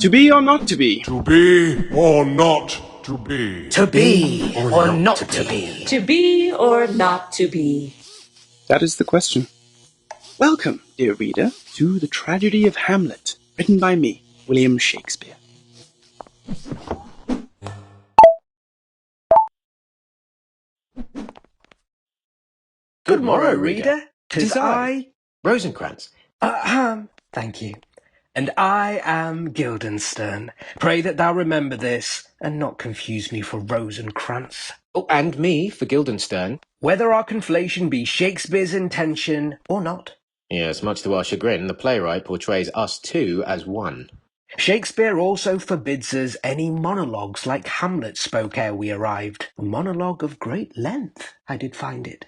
To be or not to be? To be or not to be? To be or not to be? To be or not to be? That is the question. Welcome, dear reader, to The Tragedy of Hamlet, written by me, William Shakespeare. Good morrow, reader. 'Tis I, Rosencrantz. Thank you. And I am Guildenstern. Pray that thou remember this, and not confuse me for Rosencrantz. Oh, and me for Guildenstern. Whether our conflation be Shakespeare's intention or not. Yes, much to our chagrin, the playwright portrays us two as one. Shakespeare also forbids us any monologues like Hamlet spoke ere we arrived. A monologue of great length, I did find it.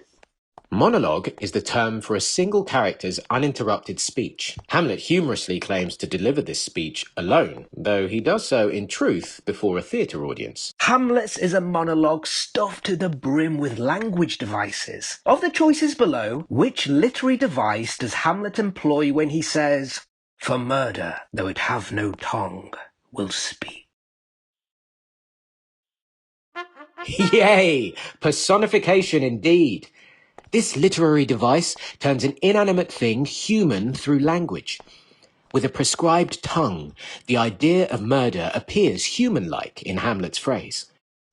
Monologue is the term for a single character's uninterrupted speech. Hamlet humorously claims to deliver this speech alone, though he does so in truth before a theatre audience. Hamlet's is a monologue stuffed to the brim with language devices. Of the choices below, which literary device does Hamlet employ when he says, "For murder, though it have no tongue, will speak"? Yay! Personification indeed. This literary device turns an inanimate thing human through language. With a prescribed tongue, the idea of murder appears human-like in Hamlet's phrase.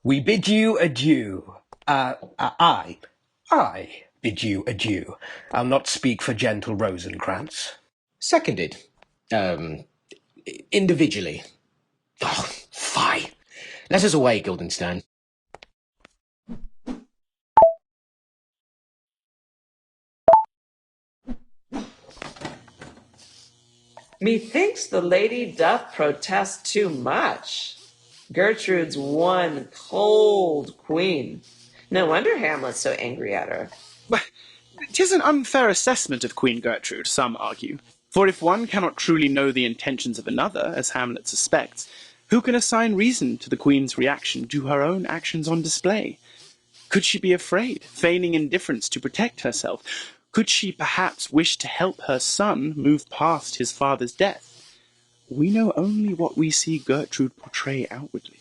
We bid you adieu. I bid you adieu. I'll not speak for gentle Rosencrantz. Seconded. Individually. Oh, fie. Let us away, Guildenstern. Methinks the lady doth protest too much. Gertrude's one cold queen. No wonder Hamlet's so angry at her. But 'tis an unfair assessment of Queen Gertrude, some argue. For if one cannot truly know the intentions of another, as Hamlet suspects, who can assign reason to the Queen's reaction to her own actions on display? Could she be afraid, feigning indifference to protect herself? Could she perhaps wish to help her son move past his father's death? We know only what we see Gertrude portray outwardly.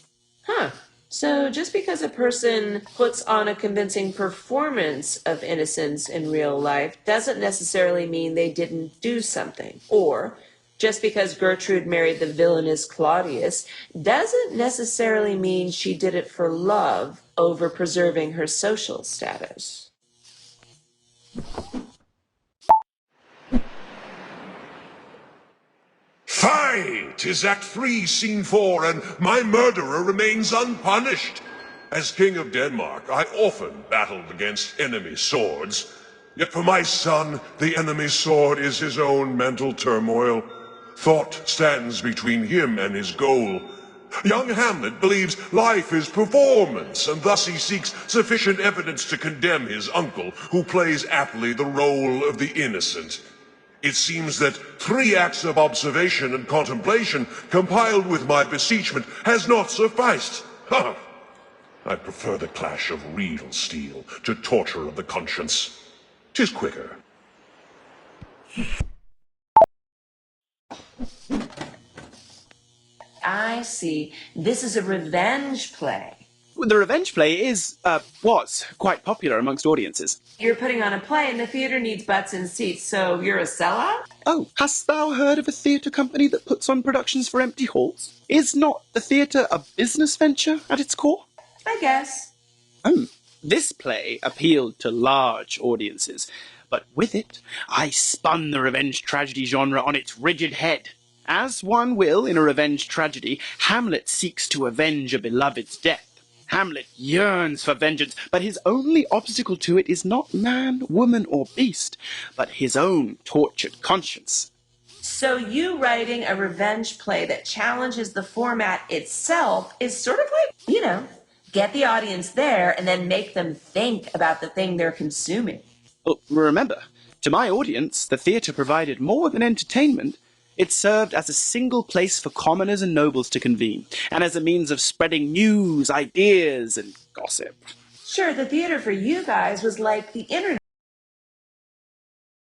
So just because a person puts on a convincing performance of innocence in real life doesn't necessarily mean they didn't do something. Or just because Gertrude married the villainous Claudius doesn't necessarily mean she did it for love over preserving her social status. Fie! 'Tis Act 3, Scene 4, and my murderer remains unpunished. As King of Denmark, I often battled against enemy swords. Yet for my son, the enemy's sword is his own mental turmoil. Thought stands between him and his goal. Young Hamlet believes life is performance, and thus he seeks sufficient evidence to condemn his uncle, who plays aptly the role of the innocent. It seems that 3 acts of observation and contemplation, compiled with my beseechment, has not sufficed. Ha! I prefer the clash of real steel to torture of the conscience. 'Tis quicker. I see. This is a revenge play. The revenge play was quite popular amongst audiences. You're putting on a play and the theater needs butts and seats, so you're a sellout? Oh, hast thou heard of a theatre company that puts on productions for empty halls? Is not the theatre a business venture at its core? I guess. This play appealed to large audiences, but with it, I spun the revenge tragedy genre on its rigid head. As one will in a revenge tragedy, Hamlet seeks to avenge a beloved's death. Hamlet yearns for vengeance, but his only obstacle to it is not man, woman, or beast, but his own tortured conscience. So you writing a revenge play that challenges the format itself is sort of like, get the audience there and then make them think about the thing they're consuming. Well, remember, to my audience, the theatre provided more than entertainment. It served as a single place for commoners and nobles to convene, and as a means of spreading news, ideas, and gossip. Sure, the theater for you guys was like the internet.